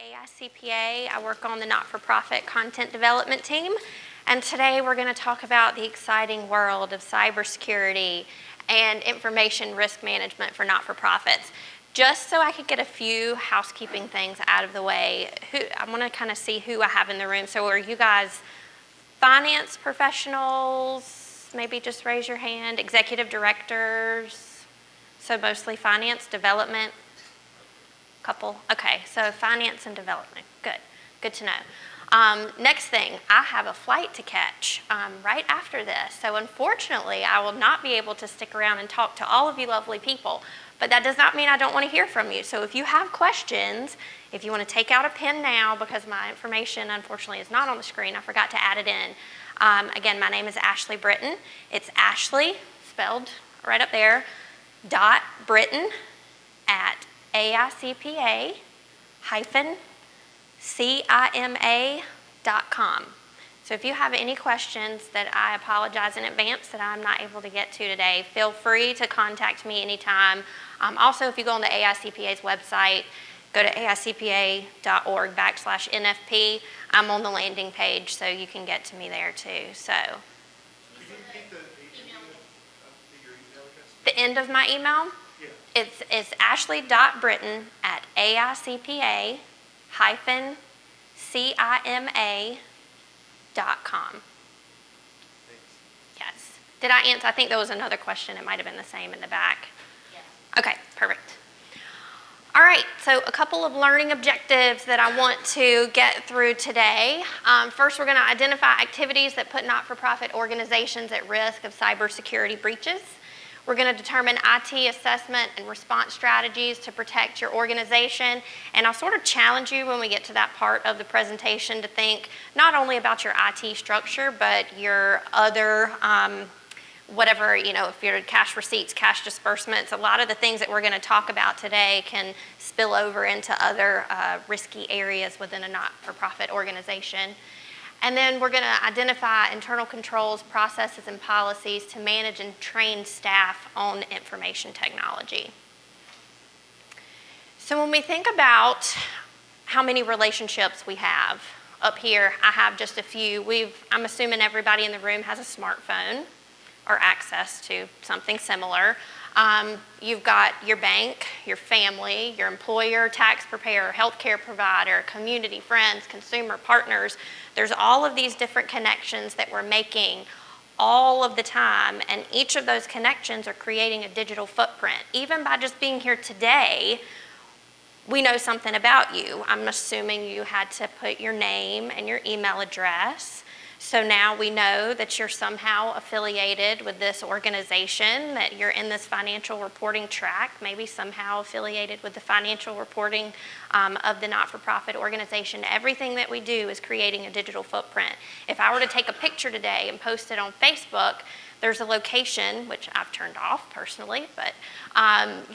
AICPA. I work on the not-for-profit content development team, and today we're going to talk about the exciting world of cybersecurity and information risk management for not-for-profits. Just so I could get a few housekeeping things out of the way, I want to kind of see who I have in the room. So are you guys finance professionals? Maybe just raise your hand. Executive directors? So mostly finance, development? Couple? Okay, so finance and development. Good to know. Next thing, I have a flight to catch right after this. So unfortunately, I will not be able to stick around and talk to all of you lovely people. But that does not mean I don't want to hear from you. So if you have questions, if you want to take out a pen now, because my information unfortunately is not on the screen, I forgot to add it in. Again, my name is Ashley Britton. It's Ashley, spelled right up there, .Britton at AICPA-CIMA.com. So if you have any questions that I apologize in advance that I'm not able to get to today, feel free to contact me anytime. Also, if you go on the AICPA's website, go to aicpa.org/NFP. I'm on the landing page, so you can get to me there too. So, Could you repeat the email address? The end of my email? Yeah. It's ashley.britton at AICPA-CIMA.com. Thanks. Yes. Did I answer? I think there was another question. It might have been the same in the back. Yes. Okay, perfect. All right, so a couple of learning objectives that I want to get through today. First, we're going to identify activities that put not-for-profit organizations at risk of cybersecurity breaches. We're going to determine IT assessment and response strategies to protect your organization. And I'll sort of challenge you when we get to that part of the presentation to think not only about your IT structure, but your other whatever, if you're cash receipts, cash disbursements, a lot of the things that we're going to talk about today can spill over into other risky areas within a not-for-profit organization. And then we're going to identify internal controls, processes, and policies to manage and train staff on information technology. So when we think about how many relationships we have, up here I have just a few. I'm assuming everybody in the room has a smartphone or access to something similar. You've got your bank, your family, your employer, tax preparer, healthcare provider, community, friends, consumer, partners. There's all of these different connections that we're making all of the time, and each of those connections are creating a digital footprint. Even by just being here today, we know something about you. I'm assuming you had to put your name and your email address. So now we know that you're somehow affiliated with this organization, that you're in this financial reporting track, maybe somehow affiliated with the financial reporting of the not-for-profit organization. Everything that we do is creating a digital footprint. If I were to take a picture today and post it on Facebook, there's a location, which I've turned off personally, but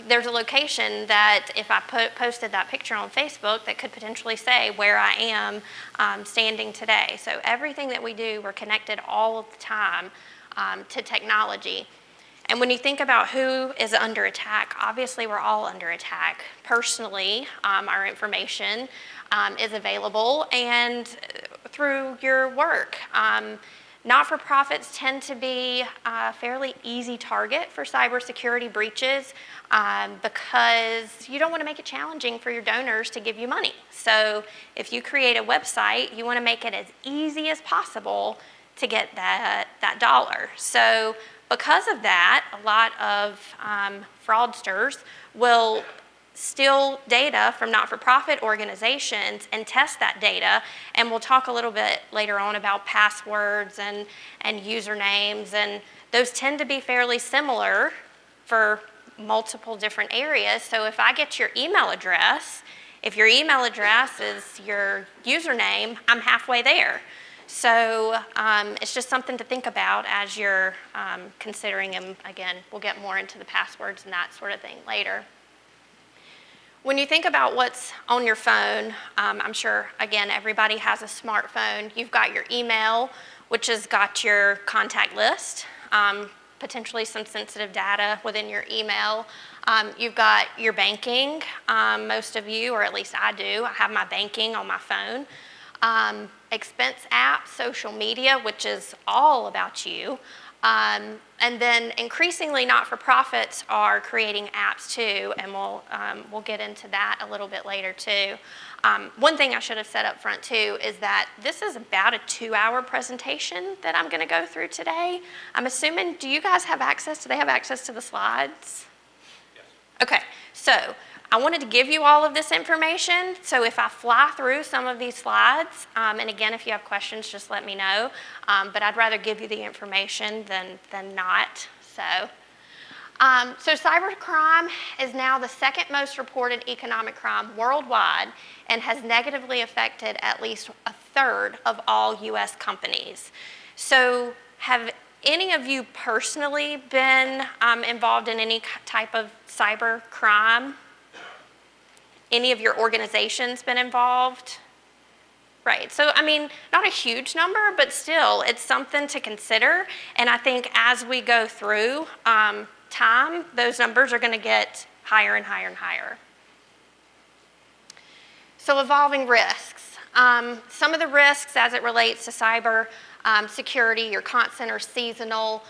there's a location that if I posted that picture on Facebook that could potentially say where I am standing today. So everything that we do, we're connected all of the time to technology. And when you think about who is under attack, obviously we're all under attack. Personally, our information is available and through your work. Not-for-profits tend to be a fairly easy target for cybersecurity breaches because you don't want to make it challenging for your donors to give you money. So if you create a website, you want to make it as easy as possible to get that dollar. So because of that, a lot of fraudsters will steal data from not-for-profit organizations and test that data, and we'll talk a little bit later on about passwords and usernames, and those tend to be fairly similar for multiple different areas. So if I get your email address, if your email address is your username, I'm halfway there. So it's just something to think about as you're considering them. Again, we'll get more into the passwords and that sort of thing later. When you think about what's on your phone, I'm sure, again, everybody has a smartphone. You've got your email, which has got your contact list, potentially some sensitive data within your email. You've got your banking, most of you, or at least I do. I have my banking on my phone. Expense apps, social media, which is all about you. And then increasingly not-for-profits are creating apps too, and we'll get into that a little bit later too. One thing I should have said up front too is that this is about a 2-hour presentation that I'm going to go through today. I'm assuming, do you guys have access? Do they have access to the slides? Yes. Okay, so I wanted to give you all of this information, so if I fly through some of these slides, and again, if you have questions, just let me know, but I'd rather give you the information than not, so. So cybercrime is now the second most reported economic crime worldwide and has negatively affected at least a third of all U.S. companies. So have any of you personally been involved in any type of cyber crime? Any of your organizations been involved? Right, so I mean, not a huge number, but still, it's something to consider. And I think as we go through time, those numbers are gonna get higher and higher and higher. So evolving risks. Some of the risks as it relates to cyber security are constant or seasonal,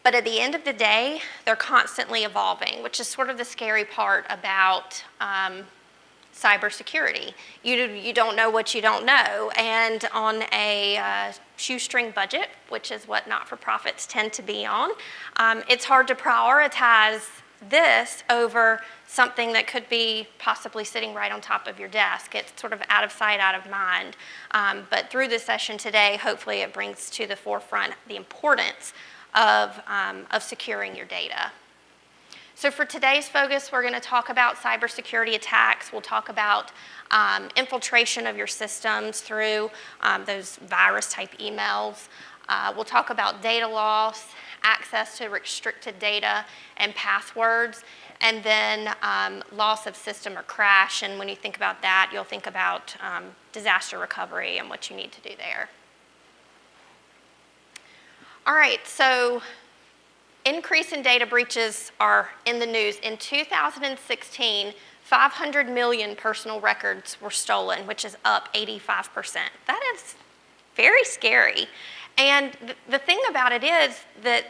but at the end of the day, they're constantly evolving, which is sort of the scary part about cybersecurity. You don't know what you don't know, and on a shoestring budget, which is what not-for-profits tend to be on, it's hard to prioritize this over something that could be possibly sitting right on top of your desk. It's sort of out of sight, out of mind. But through this session today, hopefully it brings to the forefront the importance of securing your data. So for today's focus, we're going to talk about cybersecurity attacks. We'll talk about infiltration of your systems through those virus-type emails. We'll talk about data loss, access to restricted data, and passwords, and then loss of system or crash. And when you think about that, you'll think about disaster recovery and what you need to do there. All right, so increase in data breaches are in the news. In 2016, 500 million personal records were stolen, which is up 85%. That is very scary. And the thing about it is that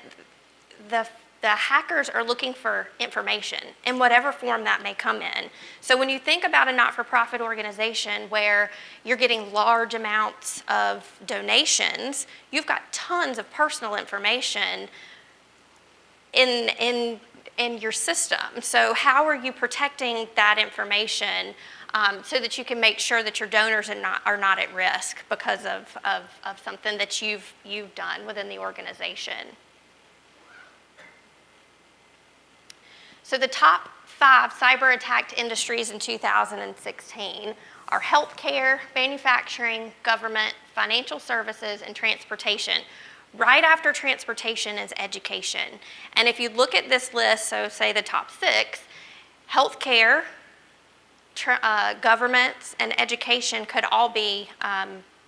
the hackers are looking for information in whatever form that may come in. So when you think about a not-for-profit organization where you're getting large amounts of donations, you've got tons of personal information in your system. So how are you protecting that information so that you can make sure that your donors are not at risk because of something that you've done within the organization? So the top 5 cyber attacked industries in 2016 are healthcare, manufacturing, government, financial services, and transportation. Right after transportation is education. And if you look at this list, so say the top 6, healthcare, governments, and education could all be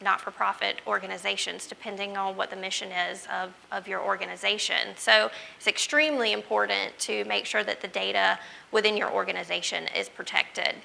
not-for-profit organizations, depending on what the mission is of your organization. So it's extremely important to make sure that the data within your organization is protected.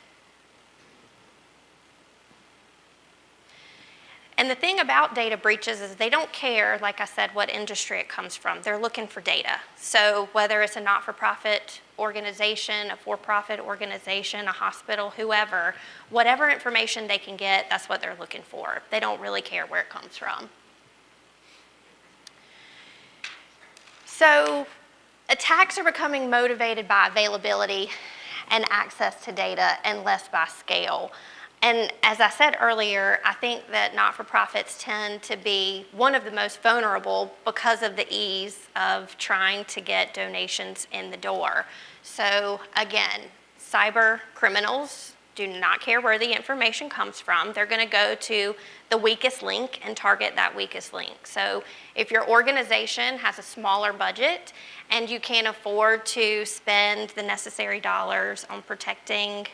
And the thing about data breaches is they don't care, like I said, what industry it comes from. They're looking for data. So whether it's a not-for-profit organization, a for-profit organization, a hospital, whoever, whatever information they can get, that's what they're looking for. They don't really care where it comes from. So attacks are becoming motivated by availability and access to data and less by scale. And as I said earlier, I think that not-for-profits tend to be one of the most vulnerable because of the ease of trying to get donations in the door. So again, cyber criminals do not care where the information comes from. They're going to go to the weakest link and target that weakest link. So if your organization has a smaller budget and you can't afford to spend the necessary dollars on protecting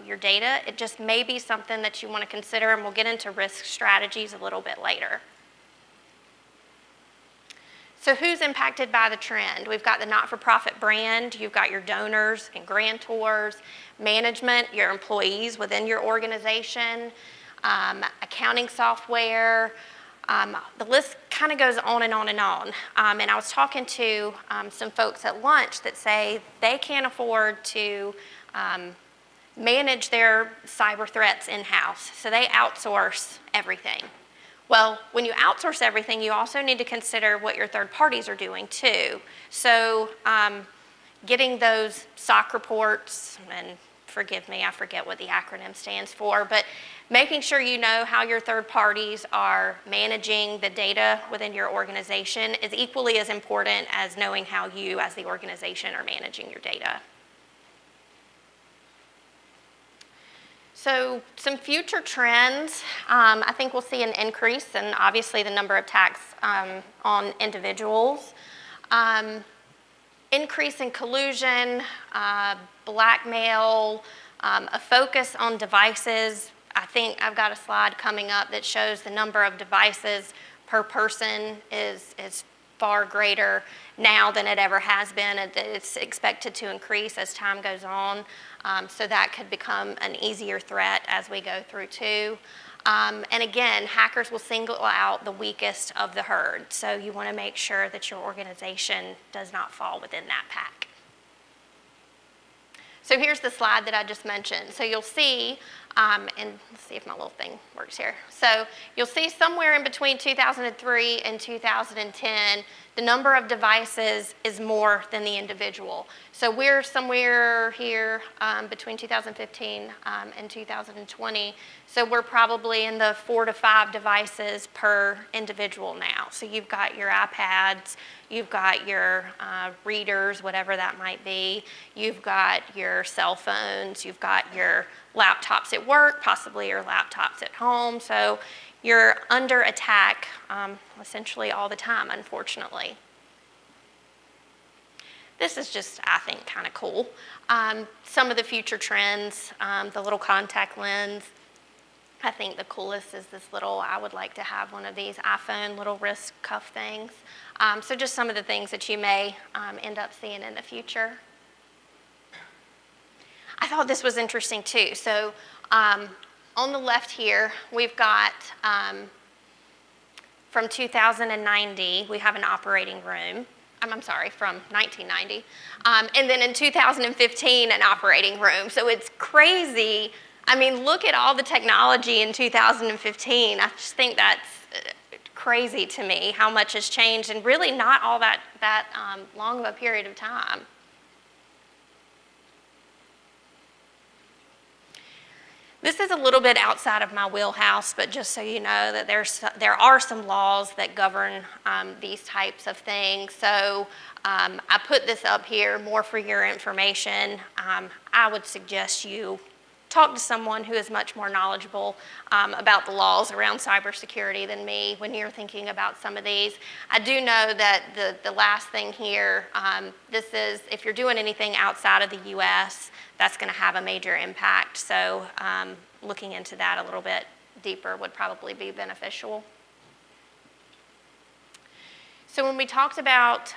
your data, it just may be something that you want to consider, and we'll get into risk strategies a little bit later. So who's impacted by the trend? We've got the not-for-profit brand, you've got your donors and grantors, management, your employees within your organization, accounting software. The list kind of goes on and on and on. And I was talking to some folks at lunch that say they can't afford to manage their cyber threats in-house, so they outsource everything. Well, when you outsource everything, you also need to consider what your third parties are doing too. So getting those SOC reports, and forgive me, I forget what the acronym stands for, but making sure you know how your third parties are managing the data within your organization is equally as important as knowing how you as the organization are managing your data. So some future trends, I think we'll see an increase in obviously the number of attacks on individuals. Increase in collusion, blackmail, a focus on devices. I think I've got a slide coming up that shows the number of devices per person is far greater now than it ever has been. It's expected to increase as time goes on. So that could become an easier threat as we go through too. And again, hackers will single out the weakest of the herd. So you want to make sure that your organization does not fall within that pack. So here's the slide that I just mentioned. So you'll see, and let's see if my little thing works here. So you'll see somewhere in between 2003 and 2010, the number of devices is more than the individual. So we're somewhere here between 2015 and 2020. So we're probably in the 4 to 5 devices per individual now. So you've got your iPads, you've got your readers, whatever that might be. You've got your cell phones, you've got your laptops at work, possibly your laptops at home. So you're under attack essentially all the time, unfortunately. This is just, I think, kind of cool. Some of the future trends, the little contact lens. I think the coolest is this little, I would like to have one of these iPhone little wrist cuff things. So just some of the things that you may end up seeing in the future. I thought this was interesting too. So on the left here, we've got from 2090, we have an operating room. I'm sorry, from 1990. And then in 2015, an operating room. So it's crazy. I mean, look at all the technology in 2015. I just think that's crazy to me how much has changed, and really not all that long of a period of time. This is a little bit outside of my wheelhouse, but just so you know that there are some laws that govern these types of things. So I put this up here more for your information. I would suggest you talk to someone who is much more knowledgeable about the laws around cybersecurity than me when you're thinking about some of these. I do know that the last thing here, this is if you're doing anything outside of the U.S., that's going to have a major impact. So looking into that a little bit deeper would probably be beneficial. So when we talked about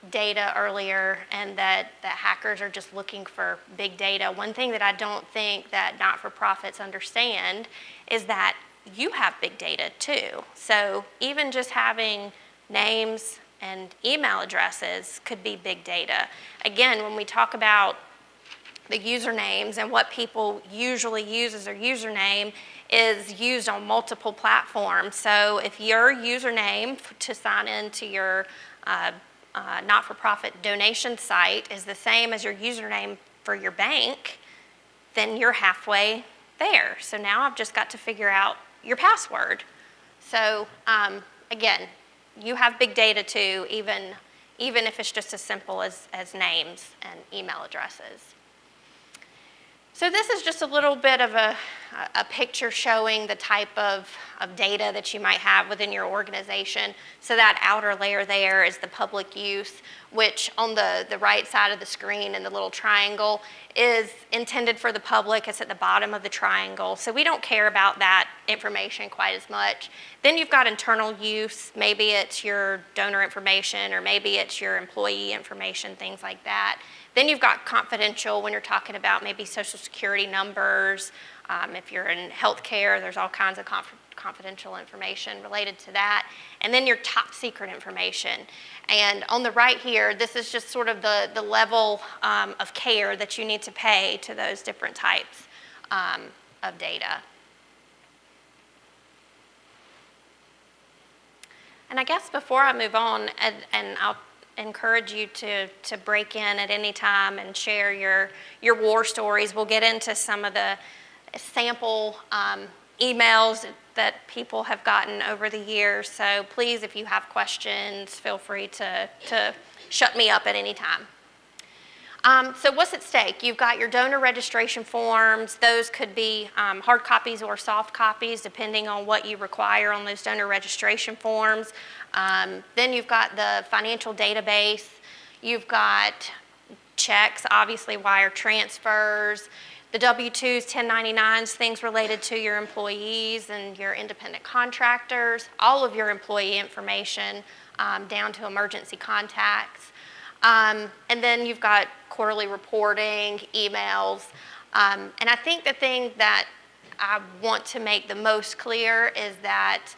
data earlier and that hackers are just looking for big data, one thing that I don't think that not-for-profits understand is that you have big data too. So even just having names and email addresses could be big data. Again, when we talk about the usernames and what people usually use as their username is used on multiple platforms. So if your username to sign into your not-for-profit donation site is the same as your username for your bank, then you're halfway there. So now I've just got to figure out your password. So again, you have big data too, even if it's just as simple as names and email addresses. So this is just a little bit of a a picture showing the type of data that you might have within your organization. So that outer layer there is the public use, which on the right side of the screen in the little triangle is intended for the public. It's at the bottom of the triangle. So we don't care about that information quite as much. Then you've got internal use. Maybe it's your donor information, or maybe it's your employee information, things like that. Then you've got confidential when you're talking about maybe social security numbers. If you're in healthcare, there's all kinds of confidential information related to that. And then your top secret information. And on the right here, this is just sort of the level of care that you need to pay to those different types of data. And I guess before I move on, and I'll encourage you to break in at any time and share your war stories. We'll get into some of the sample emails that people have gotten over the years. So please, if you have questions, feel free to shut me up at any time. So what's at stake? You've got your donor registration forms. Those could be hard copies or soft copies, depending on what you require on those donor registration forms. Then you've got the financial database. You've got checks, obviously wire transfers, the W-2s, 1099s, things related to your employees and your independent contractors, all of your employee information down to emergency contacts. And then you've got quarterly reporting, emails. And I think the thing that I want to make the most clear is that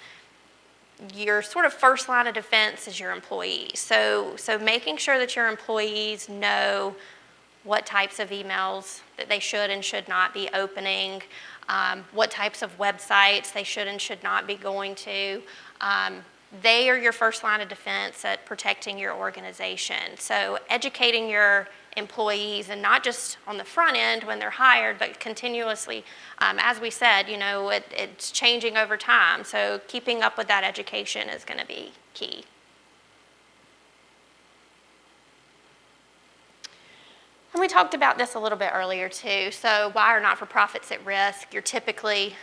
your sort of first line of defense is your employees. So making sure that your employees know what types of emails that they should and should not be opening, what types of websites they should and should not be going to. They are your first line of defense at protecting your organization. So educating your employees, and not just on the front end when they're hired, but continuously, as we said, you know, it's changing over time. So keeping up with that education is going to be key. And we talked about this a little bit earlier too. So why are not-for-profits at risk? You're typically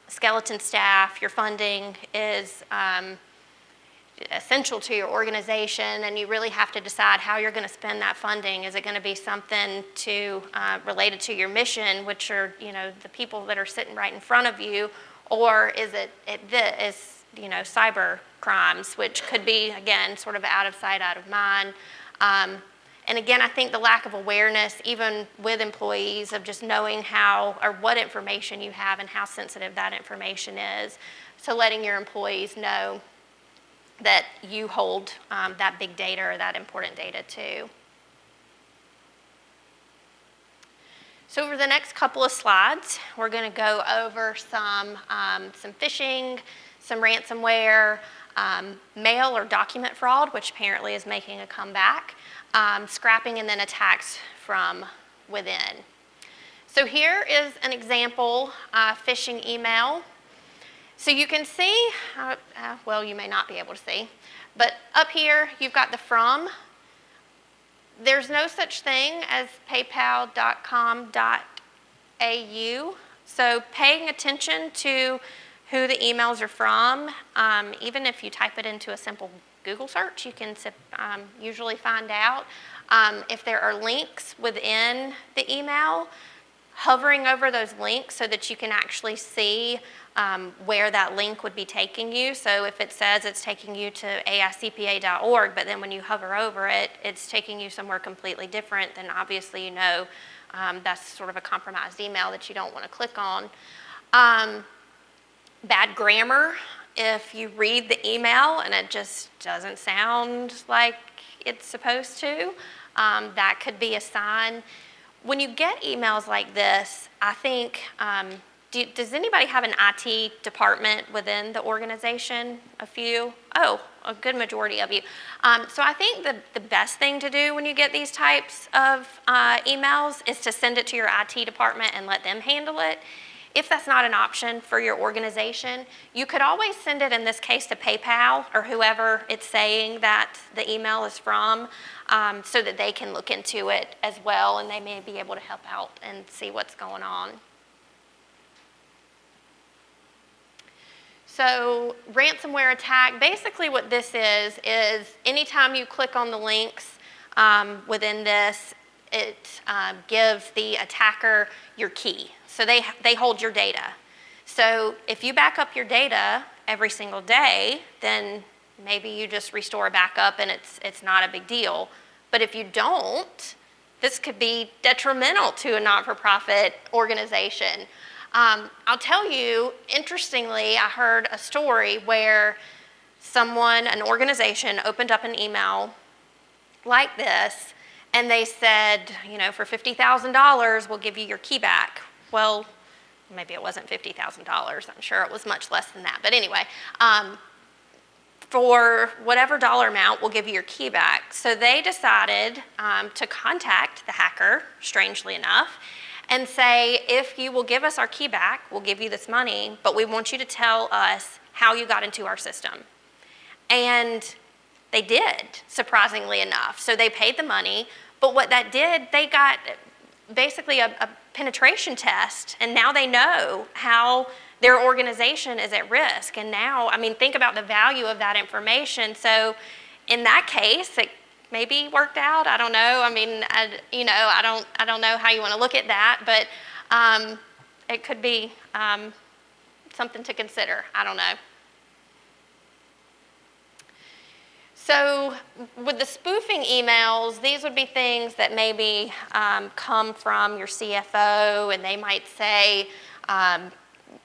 skeleton staff. Your funding is essential to your organization, and you really have to decide how you're going to spend that funding. Is it going to be something related to your mission, which are, you know, the people that are sitting right in front of you, or is it cyber crimes, which could be, again, sort of out of sight, out of mind. And again, I think the lack of awareness, even with employees, of just knowing how or what information you have and how sensitive that information is. So letting your employees know that you hold that big data or that important data too. So over the next couple of slides, we're going to go over some phishing, some ransomware, mail or document fraud, which apparently is making a comeback, scrapping, and then attacks from within. So here is an example phishing email. So you can see, well, you may not be able to see, but up here you've got the from. There's no such thing as paypal.com.au. So paying attention to who the emails are from, even if you type it into a simple Google search, you can usually find out. If there are links within the email, hovering over those links so that you can actually see where that link would be taking you. So if it says it's taking you to AICPA.org, but then when you hover over it, it's taking you somewhere completely different, then obviously you know that's sort of a compromised email that you don't want to click on. Bad grammar. If you read the email and it just doesn't sound like it's supposed to, that could be a sign. When you get emails like this, I think, does anybody have an IT department within the organization? A few? Oh, a good majority of you. So I think the best thing to do when you get these types of emails is to send it to your IT department and let them handle it. If that's not an option for your organization, you could always send it, in this case, to PayPal or whoever it's saying that the email is from, so that they can look into it as well, and they may be able to help out and see what's going on. So ransomware attack, basically what this is anytime you click on the links within this, it gives the attacker your key. So they hold your data. So if you back up your data every single day, then maybe you just restore a backup and it's not a big deal. But if you don't, this could be detrimental to a not-for-profit organization. I'll tell you, interestingly, I heard a story where an organization opened up an email like this, and they said, you know, for $50,000, we'll give you your key back. Well, maybe it wasn't $50,000. I'm sure it was much less than that. But anyway, for whatever dollar amount, we'll give you your key back. So they decided to contact the hacker, strangely enough, and say, if you will give us our key back, we'll give you this money, but we want you to tell us how you got into our system. And they did, surprisingly enough. So they paid the money, but what that did, they got basically a penetration test, and now they know how their organization is at risk. And now, I mean, think about the value of that information. So in that case, it maybe worked out. I don't know. I mean, I don't know how you want to look at that, but it could be something to consider. I don't know. So with the spoofing emails, these would be things that maybe come from your CFO, and they might say,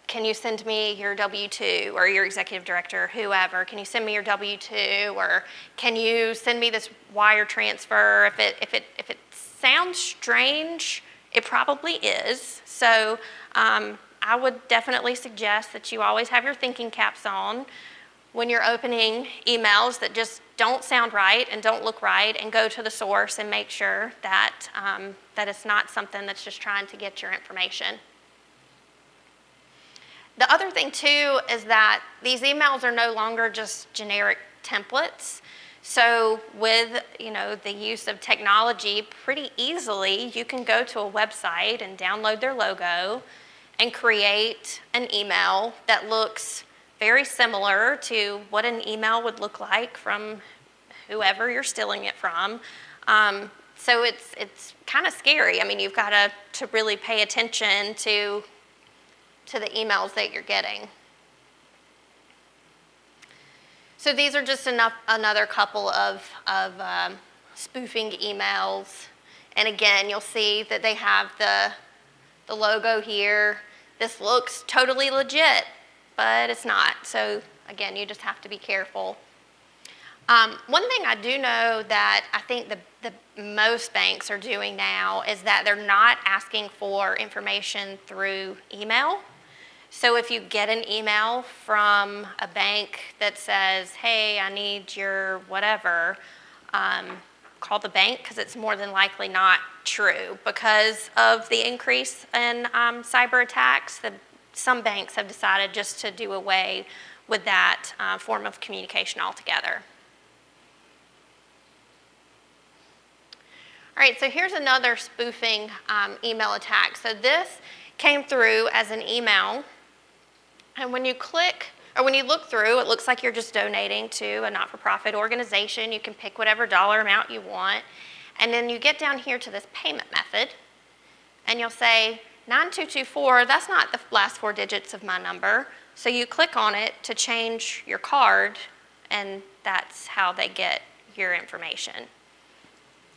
can you send me your W-2, or your executive director, whoever, can you send me your W-2, or can you send me this wire transfer? If it sounds strange, it probably is. So I would definitely suggest that you always have your thinking caps on when you're opening emails that just don't sound right and don't look right, and go to the source and make sure that, that it's not something that's just trying to get your information. The other thing too is that these emails are no longer just generic templates. So with the use of technology, pretty easily you can go to a website and download their logo and create an email that looks very similar to what an email would look like from whoever you're stealing it from. So it's kind of scary. I mean, you've got to really pay attention to the emails that you're getting. So these are just another couple of spoofing emails. And again, you'll see that they have the logo here. This looks totally legit, but it's not. So again, you just have to be careful. One thing I do know that I think the most banks are doing now is that they're not asking for information through email. So if you get an email from a bank that says, hey, I need your whatever, call the bank, because it's more than likely not true. Because of the increase in cyber attacks, some banks have decided just to do away with that form of communication altogether. All right, so here's another spoofing email attack. So this came through as an email, and when you look through, it looks like you're just donating to a not-for-profit organization. You can pick whatever dollar amount you want, and then you get down here to this payment method, and you'll say 9224, that's not the last 4 digits of my number. So you click on it to change your card, and that's how they get your information.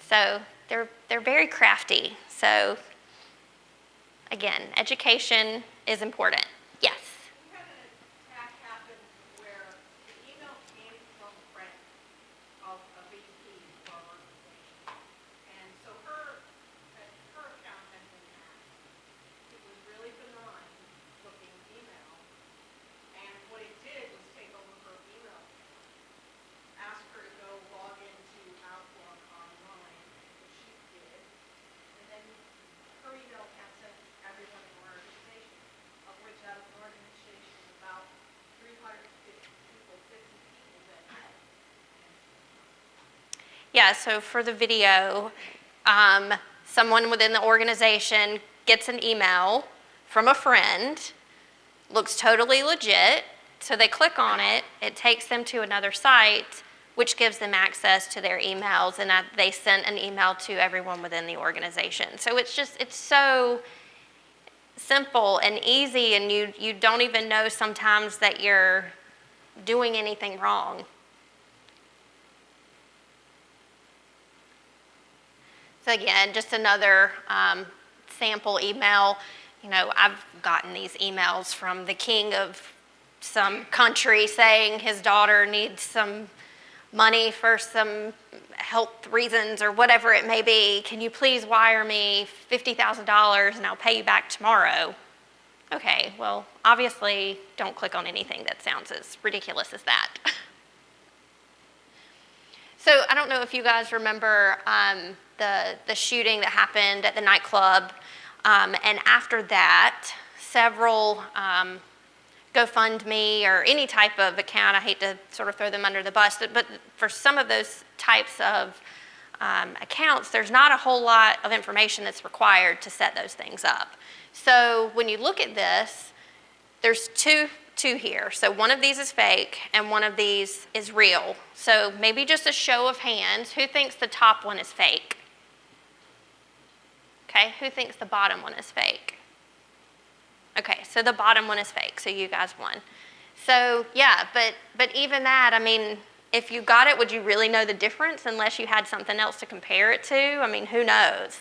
So they're very crafty. So again, education is important. Yes? We had an attack happen where the email came from a friend of a VP for our organization. And so her account had been hacked. It was really benign looking email. And what it did was take over her email account, ask her to go log into Outlook online, which she did. And then her email account sent everyone in our organization, of which out of the organization is about 350 people, 50 people that had. Yeah, so for the video, someone within the organization gets an email from a friend, looks totally legit, So they click on it, it takes them to another site, which gives them access to their emails, and they send an email to everyone within the organization. So it's so simple and easy, and you don't even know sometimes that you're doing anything wrong. So again, just another sample email. You know, I've gotten these emails from the king of some country saying his daughter needs some money for some health reasons or whatever it may be. Can you please wire me $50,000 and I'll pay you back tomorrow? Okay, well, obviously don't click on anything that sounds as ridiculous as that. So I don't know if you guys remember the shooting that happened at the nightclub, and after that, several GoFundMe or any type of account, I hate to sort of throw them under the bus, but for some of those types of accounts, there's not a whole lot of information that's required to set those things up. So when you look at this, there's two here. So one of these is fake and one of these is real. So maybe just a show of hands, who thinks the top one is fake? Okay, who thinks the bottom one is fake? Okay, so the bottom one is fake, so you guys won. So yeah, but even that, I mean, if you got it, would you really know the difference unless you had something else to compare it to? I mean, who knows?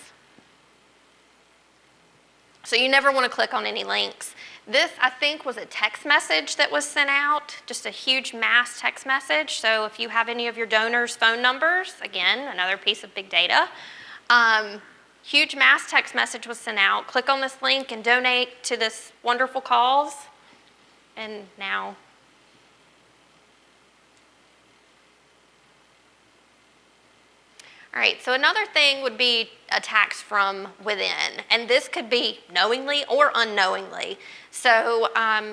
So you never want to click on any links. This, I think, was a text message that was sent out, just a huge mass text message. So if you have any of your donors' phone numbers, again, another piece of big data, huge mass text message was sent out. Click on this link and donate to this wonderful cause. And now, all right, so another thing would be attacks from within. And this could be knowingly or unknowingly. So,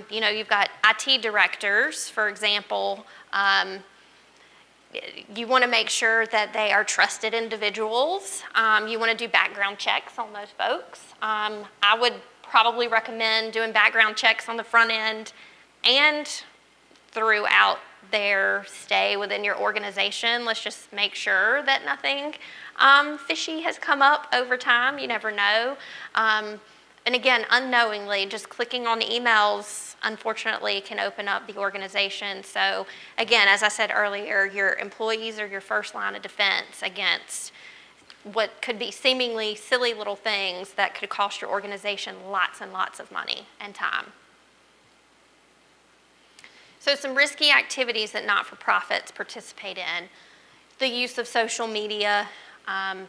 you know, you've got IT directors, for example. You want to make sure that they are trusted individuals. You want to do background checks on those folks. I would probably recommend doing background checks on the front end and throughout their stay within your organization. Let's just make sure that nothing fishy has come up over time. You never know. And again, unknowingly, just clicking on emails, unfortunately, can open up the organization. So again, as I said earlier, your employees are your first line of defense against what could be seemingly silly little things that could cost your organization lots and lots of money and time. So some risky activities that not-for-profits participate in. The use of social media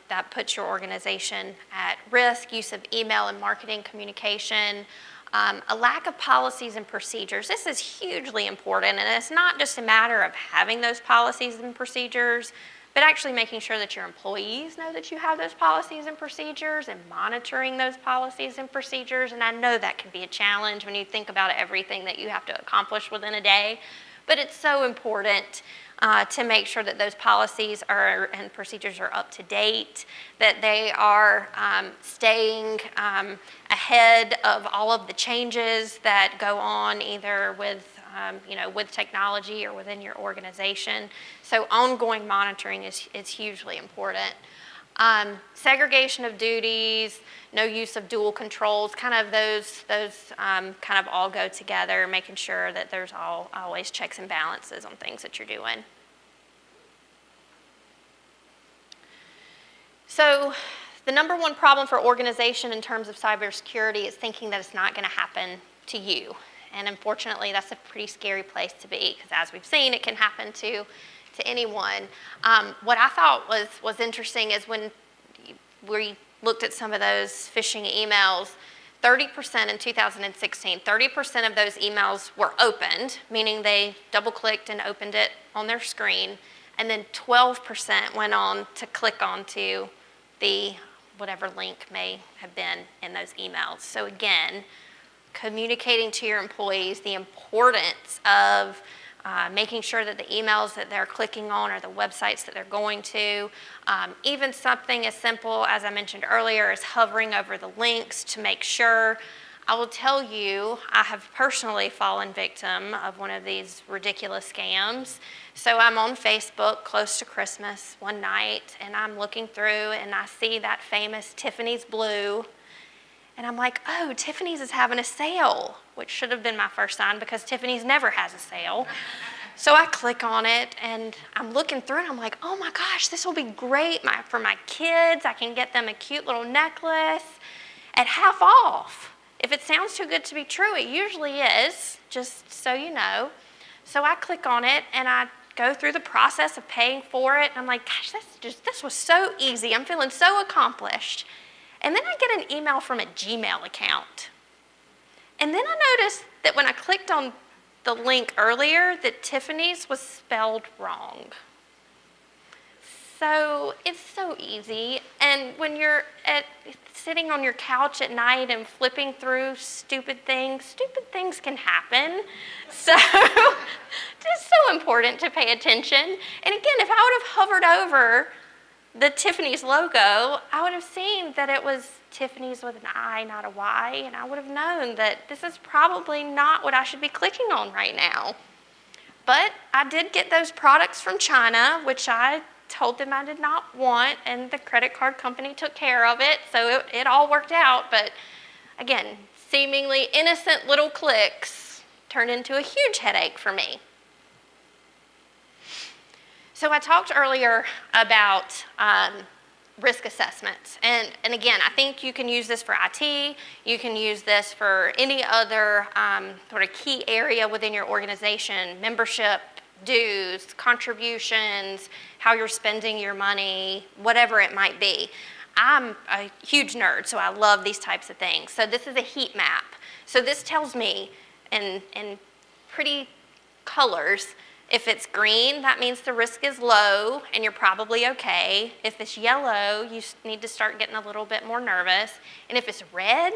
that puts your organization at risk, use of email and marketing communication, a lack of policies and procedures. This is hugely important, and it's not just a matter of having those policies and procedures, but actually making sure that your employees know that you have those policies and procedures and monitoring those policies and procedures. And I know that can be a challenge when you think about everything that you have to accomplish within a day, but it's so important to make sure that those policies and procedures are up to date, that they are staying ahead of all of the changes that go on either with with technology or within your organization. So ongoing monitoring is hugely important. Segregation of duties, no use of dual controls, kind of those kind of all go together, making sure that there's always checks and balances on things that you're doing. So the number one problem for organization in terms of cybersecurity is thinking that it's not going to happen to you. And unfortunately, that's a pretty scary place to be, because as we've seen, it can happen to anyone. What I thought was interesting is when we looked at some of those phishing emails, 30% in 2016, 30% of those emails were opened, meaning they double-clicked and opened it on their screen, and then 12% went on to click onto the whatever link may have been in those emails. So again, communicating to your employees the importance of making sure that the emails that they're clicking on are the websites that they're going to. Even something as simple as I mentioned earlier is hovering over the links to make sure I will tell you, I have personally fallen victim of one of these ridiculous scams. So I'm on Facebook close to Christmas one night, and I'm looking through, and I see that famous Tiffany's Blue. And I'm like, oh, Tiffany's is having a sale, which should have been my first sign because Tiffany's never has a sale. So I click on it, and I'm looking through, and I'm like, oh my gosh, this will be great for my kids. I can get them a cute little necklace at half off. If it sounds too good to be true, it usually is, just so you know. So I click on it, and I go through the process of paying for it, and I'm like, gosh, this was so easy. I'm feeling so accomplished. And then I get an email from a Gmail account. And then I noticed that when I clicked on the link earlier, that Tiffany's was spelled wrong. So it's so easy. And when you're sitting on your couch at night and flipping through stupid things can happen. So it's so important to pay attention. And again, if I would have hovered over the Tiffany's logo, I would have seen that it was Tiffany's with an I, not a Y, and I would have known that this is probably not what I should be clicking on right now. But I did get those products from China, which I told them I did not want, and the credit card company took care of it, so it all worked out. But again, seemingly innocent little clicks turned into a huge headache for me. So I talked earlier about risk assessments. And again, I think you can use this for IT. You can use this for any other sort of key area within your organization, membership, dues, contributions, how you're spending your money, whatever it might be. I'm a huge nerd, so I love these types of things. So this is a heat map. So this tells me in pretty colors, if it's green, that means the risk is low and you're probably okay. If it's yellow, you need to start getting a little bit more nervous. And if it's red,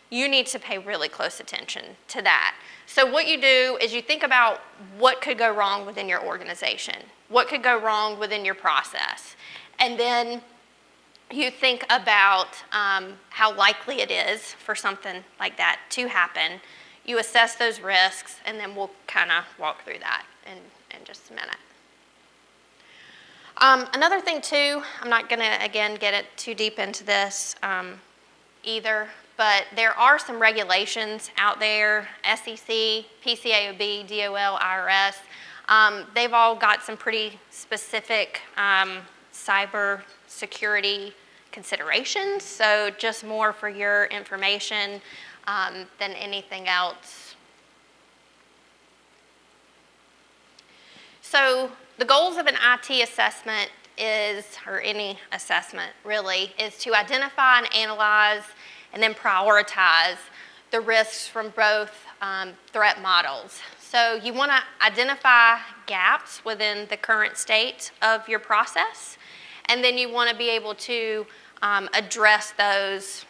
you need to pay really close attention to that. So what you do is you think about what could go wrong within your organization, what could go wrong within your process. And then you think about how likely it is for something like that to happen. You assess those risks, and then we'll kind of walk through that in just a minute. Another thing too, I'm not going to, again, get it too deep into this either, but there are some regulations out there, SEC, PCAOB, DOL, IRS. They've all got some pretty specific cyber security considerations, so just more for your information than anything else. So the goals of an IT assessment is, or any assessment really, is to identify and analyze and then prioritize the risks from both threat models. So you want to identify gaps within the current state of your process, and then you want to be able to address those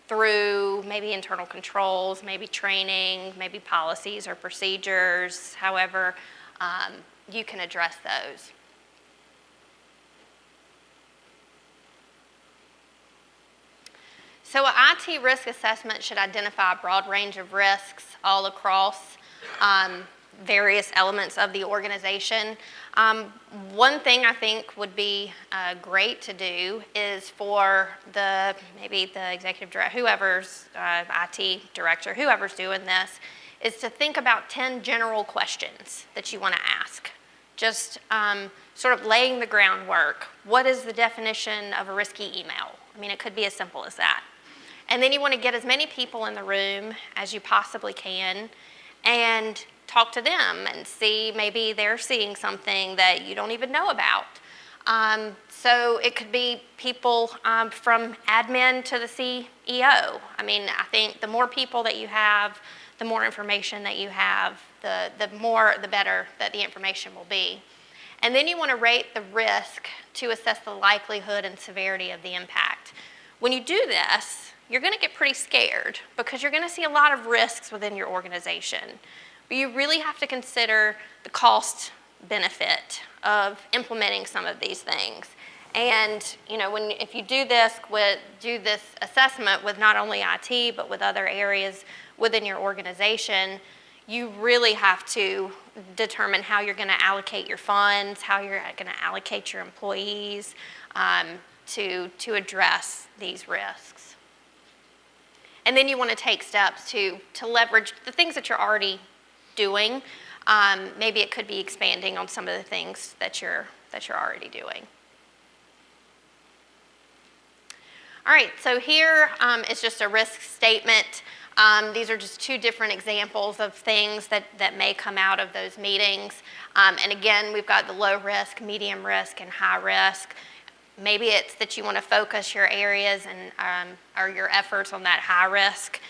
through maybe internal controls, maybe training, maybe policies or procedures, however you can address those. So an IT risk assessment should identify a broad range of risks all across various elements of the organization. One thing I think would be great to do is for maybe the executive director, whoever's IT director, whoever's doing this, is to think about 10 general questions that you want to ask. Just sort of laying the groundwork. What is the definition of a risky email? I mean, it could be as simple as that. And then you want to get as many people in the room as you possibly can and talk to them and see maybe they're seeing something that you don't even know about. So it could be people from admin to the CEO. I mean, I think the more people that you have, the more information that you have, the better that the information will be. And then you want to rate the risk to assess the likelihood and severity of the impact. When you do this, you're going to get pretty scared because you're going to see a lot of risks within your organization. But you really have to consider the cost benefit of implementing some of these things. And if you do this assessment with not only IT but with other areas within your organization, you really have to determine how you're going to allocate your funds, how you're going to allocate your employees to address these risks. And then you want to take steps to leverage the things that you're already doing. Maybe it could be expanding on some of the things that you're already doing. All right, so here is just a risk statement. These are just two different examples of things that may come out of those meetings. And again, we've got the low risk, medium risk, and high risk. Maybe it's that you want to focus your areas and or your efforts on that high risk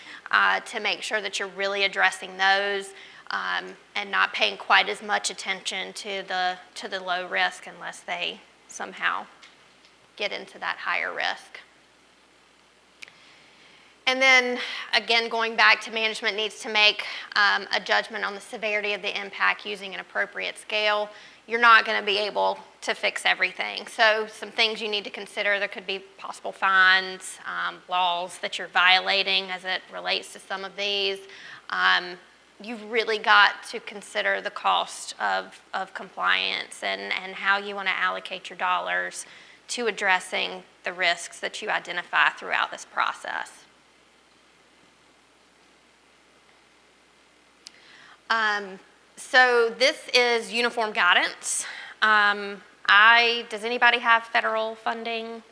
to make sure that you're really addressing those and not paying quite as much attention to the low risk unless they somehow get into that higher risk. And then, again, going back to management needs to make a judgment on the severity of the impact using an appropriate scale. You're not going to be able to fix everything. So some things you need to consider, there could be possible fines, laws that you're violating as it relates to some of these. You've really got to consider the cost of compliance and how you want to allocate your dollars to addressing the risks that you identify throughout this process. So this is uniform guidance. Does anybody have federal funding?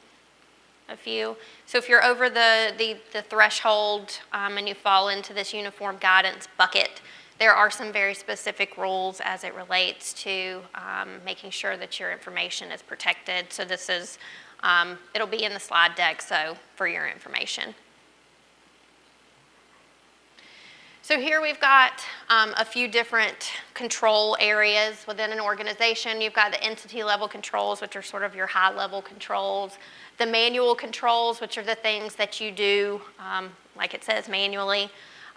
A few. So if you're over the threshold and you fall into this uniform guidance bucket, there are some very specific rules as it relates to making sure that your information is protected. So this is, it'll be in the slide deck, so for your information. So here we've got a few different control areas within an organization. You've got the entity level controls, which are sort of your high level controls. The manual controls, which are the things that you do, like it says, manually.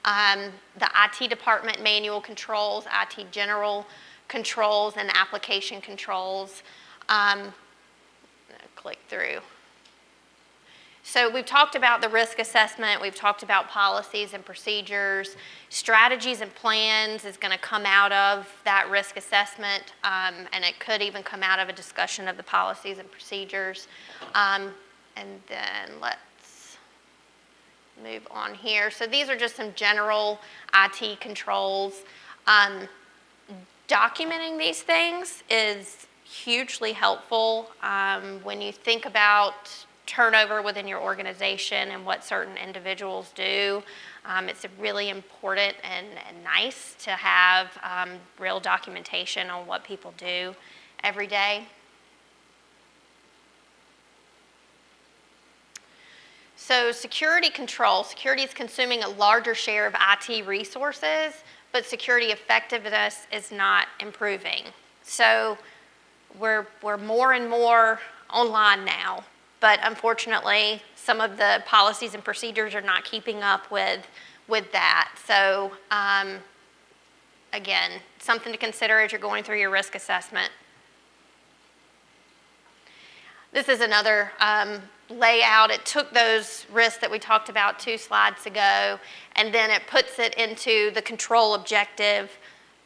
The IT department manual controls, IT general controls, and application controls. Click through. So we've talked about the risk assessment, we've talked about policies and procedures. Strategies and plans is going to come out of that risk assessment, and it could even come out of a discussion of the policies and procedures. And then let's move on here. So these are just some general IT controls. Documenting these things is hugely helpful when you think about turnover within your organization and what certain individuals do. It's really important and nice to have real documentation on what people do every day. So security control. Security is consuming a larger share of IT resources, but security effectiveness is not improving. So we're more and more online now. But unfortunately, some of the policies and procedures are not keeping up with that. So again, something to consider as you're going through your risk assessment. This is another layout. It took those risks that we talked about 2 slides ago, and then it puts it into the control objective,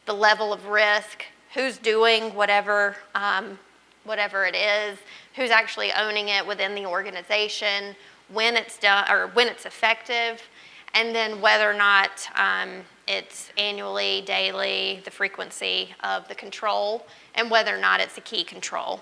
the level of risk, who's doing whatever it is, who's actually owning it within the organization, when it's done or when it's effective, and then whether or not it's annually, daily, the frequency of the control, and whether or not it's a key control.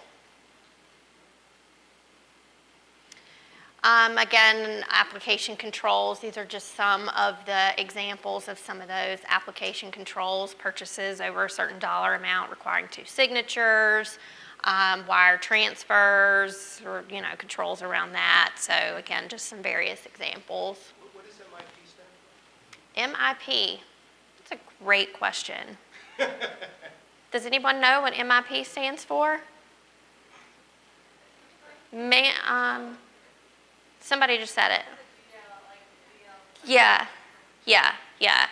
Again, application controls, these are just some of the examples of some of those application controls, purchases over a certain dollar amount requiring 2 signatures, wire transfers, or controls around that. So again, just some various examples. What does MIP stand for? MIP, that's a great question. Does anyone know what MIP stands for? Somebody just said it. Yeah.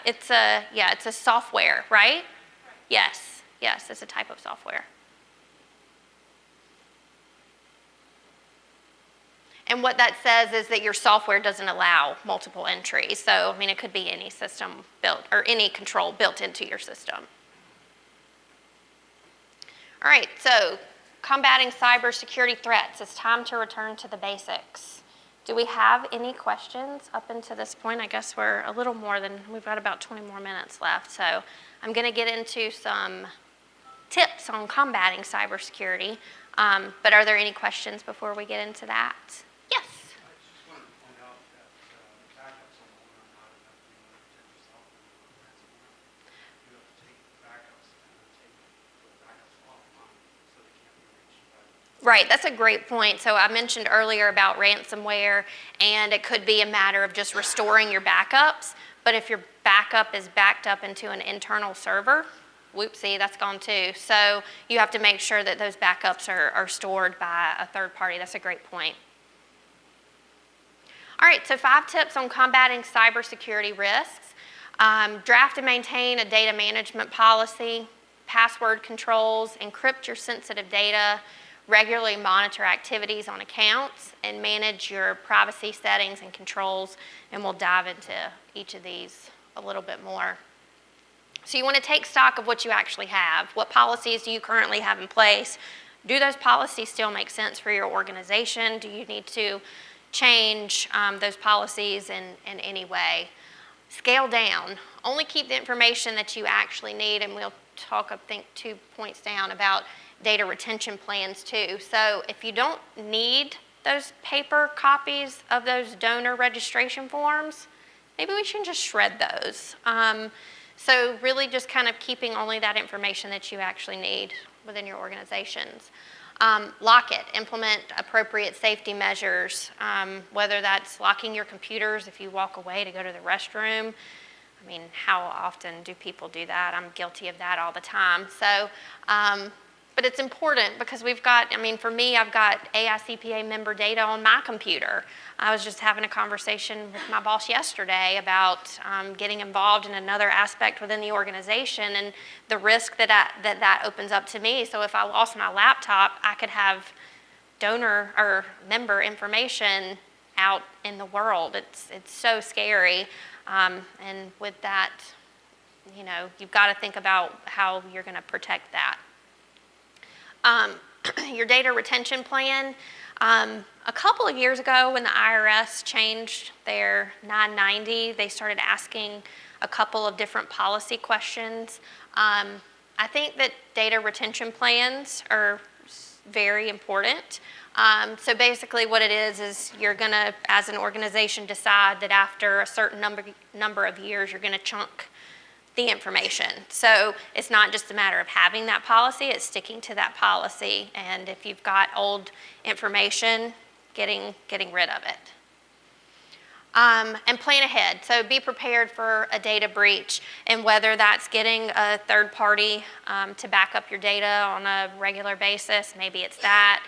It's a software, right? Yes, it's a type of software. And what that says is that your software doesn't allow multiple entries. So, I mean, it could be any system built or any control built into your system. All right, so combating cybersecurity threats. It's time to return to the basics. Do we have any questions up until this point? I guess we're a little more than, we've got about 20 more minutes left. So I'm going to get into some tips on combating cybersecurity. But are there any questions before we get into that? Yes. I just wanted to point out that backups alone are not enough to protect yourself from ransomware. You have to take backups and then take the backups offline so they can't be reached by. Right, that's a great point. So I mentioned earlier about ransomware, and it could be a matter of just restoring your backups. But if your backup is backed up into an internal server, whoopsie, that's gone too. So you have to make sure that those backups are stored by a third party. That's a great point. All right, so 5 tips on combating cybersecurity risks. Draft and maintain a data management policy, password controls, encrypt your sensitive data, regularly monitor activities on accounts, and manage your privacy settings and controls. And we'll dive into each of these a little bit more. So you want to take stock of what you actually have. What policies do you currently have in place? Do those policies still make sense for your organization? Do you need to change those policies in any way? Scale down. Only keep the information that you actually need, and we'll talk, I think, 2 points down about data retention plans too. So if you don't need those paper copies of those donor registration forms, maybe we should just shred those. So really just kind of keeping only that information that you actually need within your organizations. Lock it. Implement appropriate safety measures, whether that's locking your computers if you walk away to go to the restroom. I mean, how often do people do that? I'm guilty of that all the time. So, but it's important because we've got, I mean, for me, I've got AICPA member data on my computer. I was just having a conversation with my boss yesterday about getting involved in another aspect within the organization and the risk that opens up to me. So if I lost my laptop, I could have donor or member information out in the world. It's so scary. And with that, you know, you've got to think about how you're going to protect that. Your data retention plan. A couple of years ago when the IRS changed their 990, they started asking a couple of different policy questions. I think that data retention plans are very important. So basically what it is you're going to, as an organization, decide that after a certain number of years, you're going to chunk the information. So it's not just a matter of having that policy, it's sticking to that policy. And if you've got old information, getting rid of it. And plan ahead. So be prepared for a data breach, and whether that's getting a third party to back up your data on a regular basis, maybe it's that,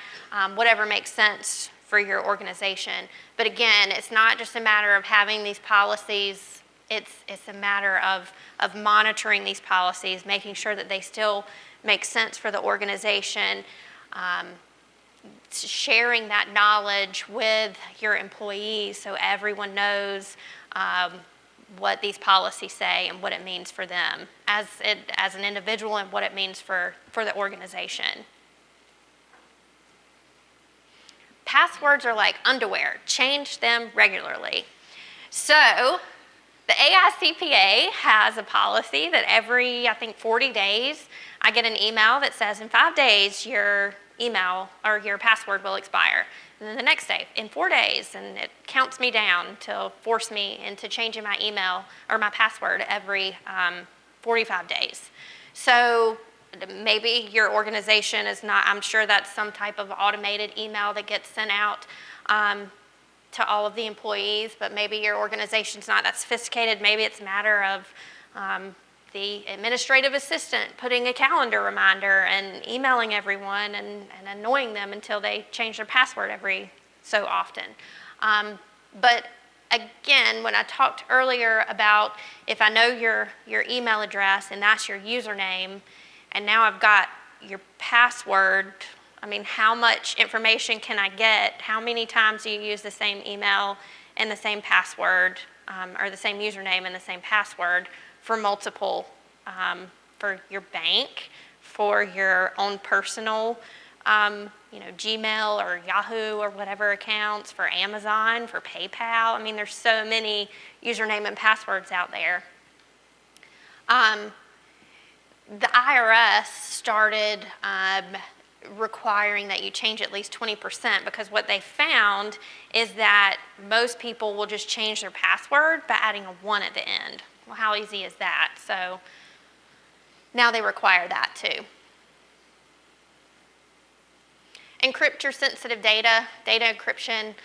whatever makes sense for your organization. But again, it's not just a matter of having these policies, it's a matter of monitoring these policies, making sure that they still make sense for the organization, sharing that knowledge with your employees so everyone knows what these policies say and what it means for them as an individual and what it means for the organization. Passwords are like underwear. Change them regularly. So the AICPA has a policy that every, I think, 40 days, I get an email that says in 5 days your email or your password will expire. And then the next day, in 4 days, and it counts me down to force me into changing my email or my password every 45 days. So maybe your organization is not, I'm sure that's some type of automated email that gets sent out to all of the employees, but maybe your organization's not that sophisticated. Maybe it's a matter of the administrative assistant putting a calendar reminder and emailing everyone and annoying them until they change their password every so often. But again, when I talked earlier about if I know your email address and that's your username, and now I've got your password I mean, how much information can I get? How many times do you use the same email and the same password, or the same username and the same password for multiple, for your bank, for your own personal, Gmail or Yahoo or whatever accounts, for Amazon, for PayPal? I mean, there's so many username and passwords out there. The IRS started requiring that you change at least 20%, because what they found is that most people will just change their password by adding a 1 at the end. Well, how easy is that? So now they require that too. Encrypt your sensitive data. Data encryption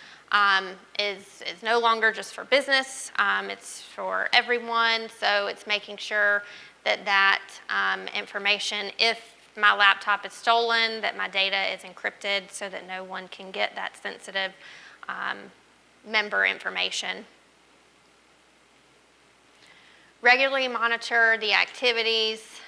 is no longer just for business. It's for everyone. So it's making sure that information, if my laptop is stolen, that my data is encrypted so that no one can get that sensitive member information. Regularly monitor the activities.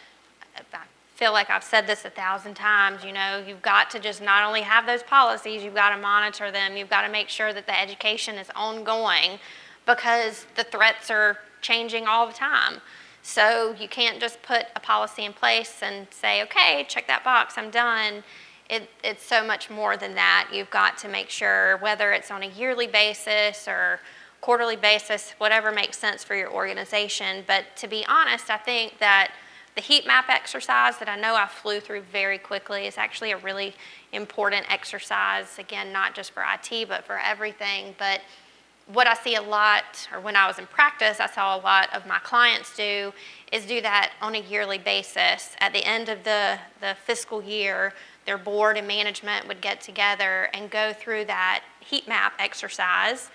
I feel like I've said this 1,000 times. You've got to just not only have those policies, you've got to monitor them. You've got to make sure that the education is ongoing, because the threats are changing all the time. So you can't just put a policy in place and say, okay, check that box, I'm done. It's so much more than that. You've got to make sure, whether it's on a yearly basis or quarterly basis, whatever makes sense for your organization. But to be honest, I think that the heat map exercise that I know I flew through very quickly is actually a really important exercise. Again, not just for IT, but for everything. But what I see a lot, or when I was in practice, I saw a lot of my clients do, is do that on a yearly basis. At the end of the fiscal year, their board and management would get together and go through that heat map exercise,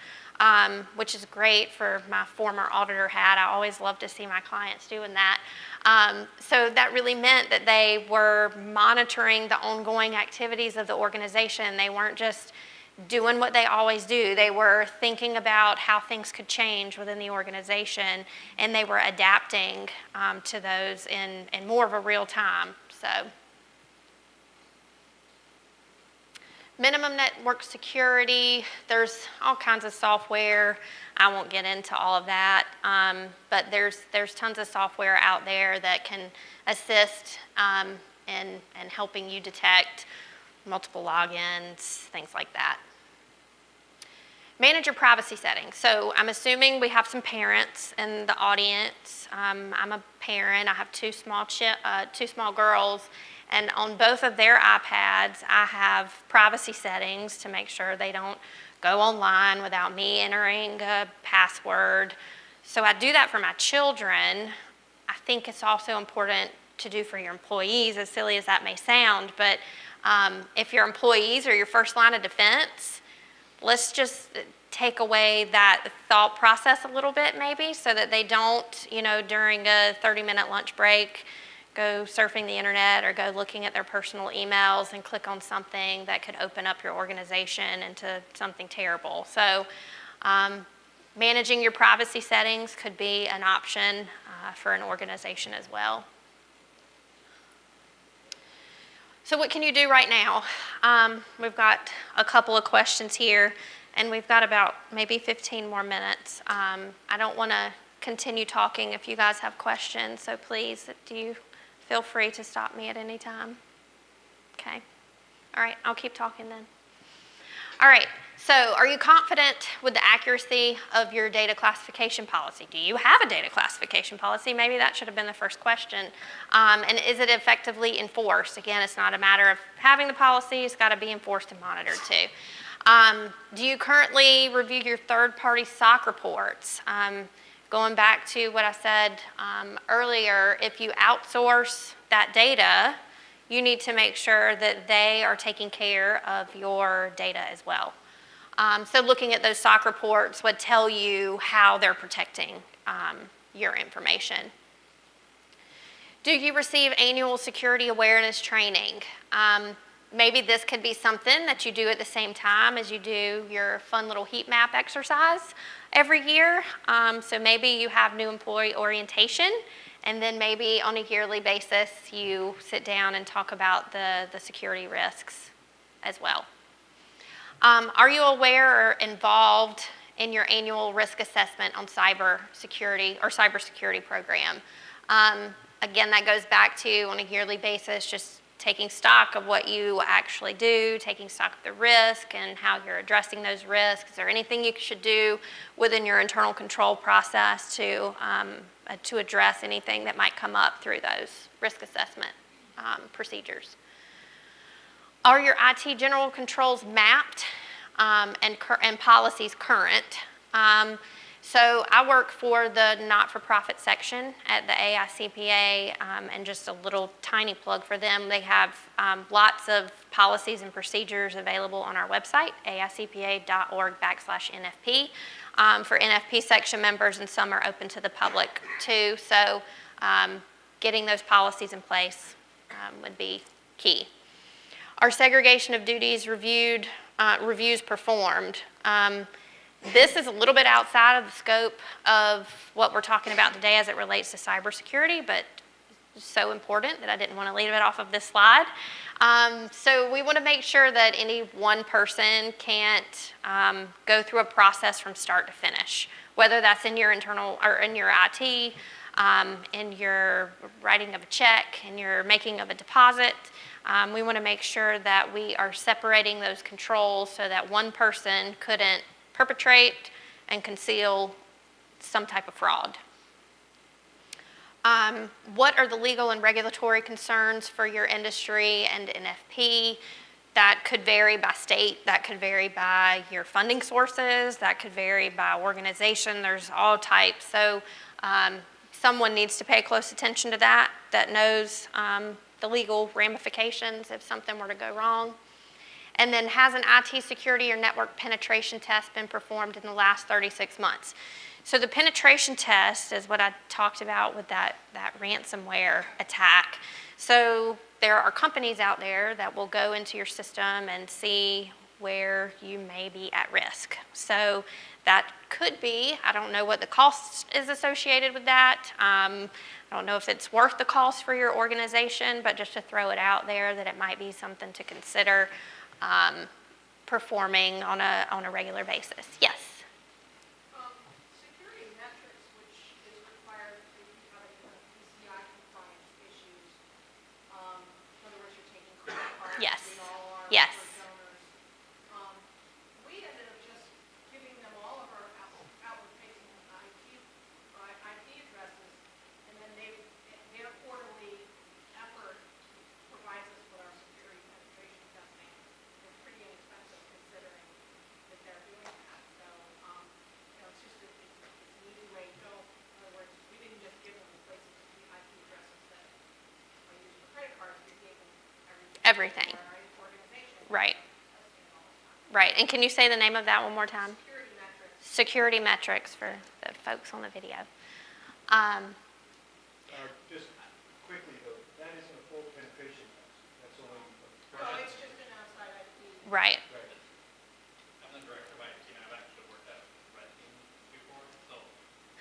which is great for my former auditor hat. I always love to see my clients doing that. So that really meant that they were monitoring the ongoing activities of the organization. They weren't just doing what they always do. They were thinking about how things could change within the organization, and they were adapting to those in more of a real time. So, minimum network security, there's all kinds of software. I won't get into all of that, but there's tons of software out there that can assist in helping you detect multiple logins, things like that. Manage your privacy settings. So I'm assuming we have some parents in the audience. I'm a parent. I have two small girls, and on both of their iPads, I have privacy settings to make sure they don't go online without me entering a password. So I do that for my children. I think it's also important to do for your employees, as silly as that may sound, but if your employees are your first line of defense, let's just take away that thought process a little bit maybe, so that they don't, during a 30-minute lunch break, go surfing the internet or go looking at their personal emails and click on something that could open up your organization into something terrible. So managing your privacy settings could be an option for an organization as well. So what can you do right now? We've got a couple of questions here, and we've got about maybe 15 more minutes. I don't want to continue talking if you guys have questions, so please, do you feel free to stop me at any time? Okay. All right, I'll keep talking then. All right, so are you confident with the accuracy of your data classification policy? Do you have a data classification policy? Maybe that should have been the first question. And is it effectively enforced? Again, it's not a matter of having the policy, it's got to be enforced and monitored too. Do you currently review your third-party SOC reports? Going back to what I said earlier, if you outsource that data, you need to make sure that they are taking care of your data as well. So looking at those SOC reports would tell you how they're protecting your information. Do you receive annual security awareness training? Maybe this could be something that you do at the same time as you do your fun little heat map exercise every year. So maybe you have new employee orientation, and then maybe on a yearly basis you sit down and talk about the security risks as well. Are you aware or involved in your annual risk assessment on cybersecurity or cybersecurity program? Again, that goes back to, on a yearly basis, just taking stock of what you actually do, taking stock of the risk and how you're addressing those risks. Is there anything you should do within your internal control process to address anything that might come up through those risk assessment procedures? Are your IT general controls mapped and policies current? So I work for the not-for-profit section at the AICPA, and just a little tiny plug for them. They have lots of policies and procedures available on our website, aicpa.org/NFP, for NFP section members, and some are open to the public too. So getting those policies in place would be key. Our segregation of duties reviews performed. This is a little bit outside of the scope of what we're talking about today as it relates to cybersecurity, but it's so important that I didn't want to leave it off of this slide. So we want to make sure that any one person can't go through a process from start to finish, whether that's in your internal or in your IT, in your writing of a check, in your making of a deposit. We want to make sure that we are separating those controls so that one person couldn't perpetrate and conceal some type of fraud. What are the legal and regulatory concerns for your industry and NFP? That could vary by state, that could vary by your funding sources, that could vary by organization. There's all types. So someone needs to pay close attention to that knows the legal ramifications if something were to go wrong. And then, has an IT security or network penetration test been performed in the last 36 months? So the penetration test is what I talked about with that ransomware attack. So there are companies out there that will go into your system and see where you may be at risk. So that could be, I don't know what the cost is associated with that. I don't know if it's worth the cost for your organization, but just to throw it out there that it might be something to consider performing on a regular basis. Yes? Security metrics, which is required to have PCI compliance issues. In other words, you're taking credit cards. Yes. We all are Yes. for donors. We ended up just giving them all of our outward-facing IP addresses, and then their quarterly effort provides us with our security penetration testing. They're pretty inexpensive considering that they're doing that. So, it's just it's an easy way to go. In other words, we didn't just give them the places the IP addresses that are used for credit cards. We gave them everything. For our organization. Right. Testing it all the time. Right. And can you say the name of that one more time? Security metrics. Security metrics for the folks on the video. Just quickly though, that isn't a full penetration test. That's only. No, it's just an outside IP. Right. Right. I'm the director of IT, and I've actually worked at Britton before, so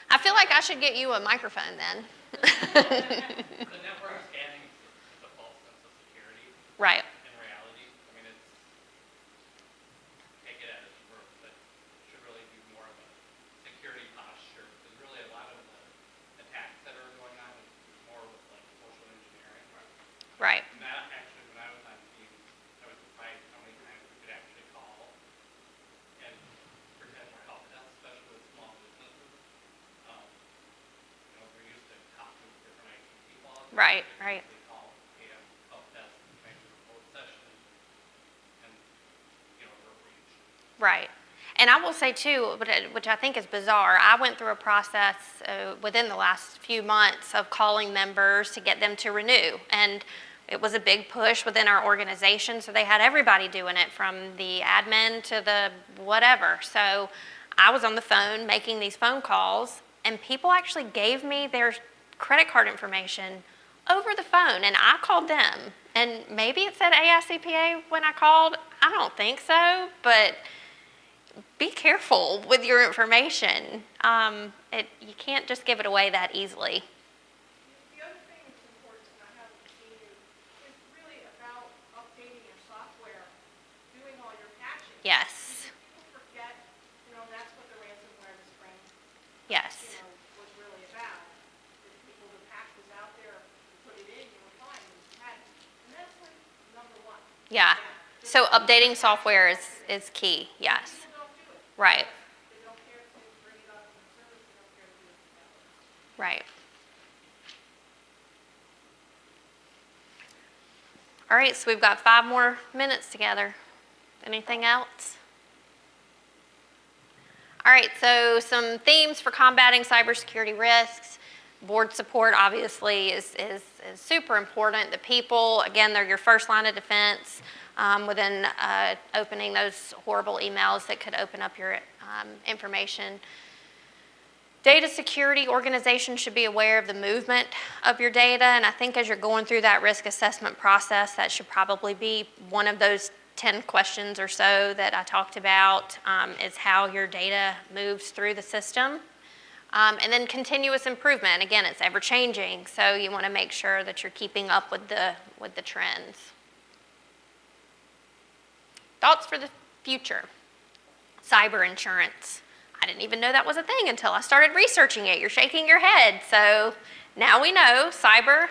I feel like I should get you a microphone then. the network scanning is a false sense of security. Right. In reality, I mean, take it at its worth, but it should really be more of a security posture, because really a lot of the attacks that are going on is more with like social engineering. Right. And that actually, when I was on teams, I was surprised how many times we could actually call and pretend we're help desk, especially with small businesses. We're used to talking to different IT people. Right. Right. We call PM help desk, make a remote session, and we're reached. Right. And I will say too, which I think is bizarre, I went through a process within the last few months of calling members to get them to renew. And it was a big push within our organization, so they had everybody doing it, from the admin to the whatever. So I was on the phone making these phone calls, and people actually gave me their credit card information over the phone, and I called them. And maybe it said AICPA when I called. I don't think so, but be careful with your information. You can't just give it away that easily. The other thing that's important, and I haven't seen you, is really about updating your software. Yeah. So updating software is key, yes. People don't do it. Right, They don't care to bring it up in the service, they don't care to do it. right. All right, so we've got 5 more minutes together. Anything else? All right, so some themes for combating cybersecurity risks. Board support obviously is super important. The people, again, they're your first line of defense within opening those horrible emails that could open up your information. Data security organizations should be aware of the movement of your data, and I think as you're going through that risk assessment process, that should probably be one of those 10 questions or so that I talked about, is how your data moves through the system. And then continuous improvement. Again, it's ever changing, so you want to make sure that you're keeping up with the trends. Thoughts for the future. Cyber insurance. I didn't even know that was a thing until I started researching it. You're shaking your head. So now we know cyber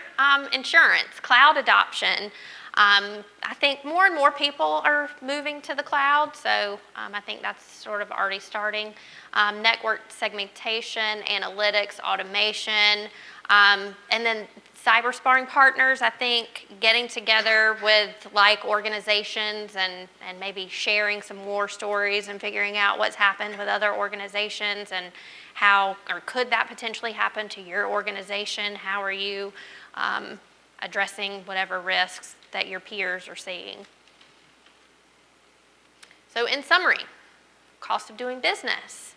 insurance, cloud adoption. I think more and more people are moving to the cloud, so I think that's sort of already starting. Network segmentation, analytics, automation, and then cyber sparring partners. I think getting together with like organizations and maybe sharing some war stories and figuring out what's happened with other organizations and how, or could that potentially happen to your organization? How are you addressing whatever risks that your peers are seeing? So in summary, cost of doing business.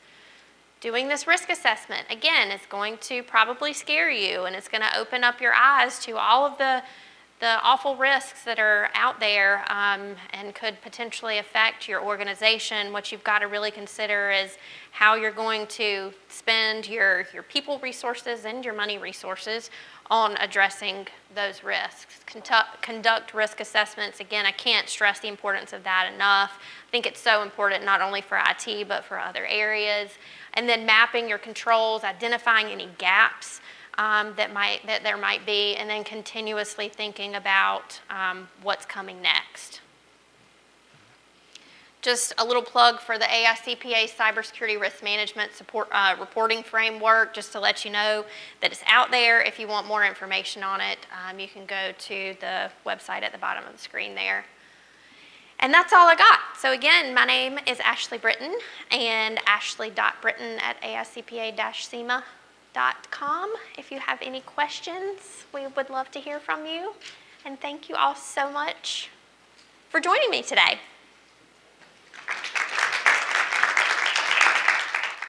Doing this risk assessment, again, is going to probably scare you, and it's going to open up your eyes to all of the awful risks that are out there and could potentially affect your organization. What you've got to really consider is how you're going to spend your people resources and your money resources on addressing those risks. Conduct risk assessments. Again, I can't stress the importance of that enough. I think it's so important not only for IT but for other areas. And then mapping your controls, identifying any gaps that there might be, and then continuously thinking about what's coming next. Just a little plug for the AICPA Cybersecurity Risk Management Support Reporting Framework, just to let you know that it's out there. If you want more information on it, you can go to the website at the bottom of the screen there. And that's all I got. So again, my name is Ashley Britton, and ashley.britton@aicpa-cema.com. If you have any questions, we would love to hear from you. And thank you all so much for joining me today.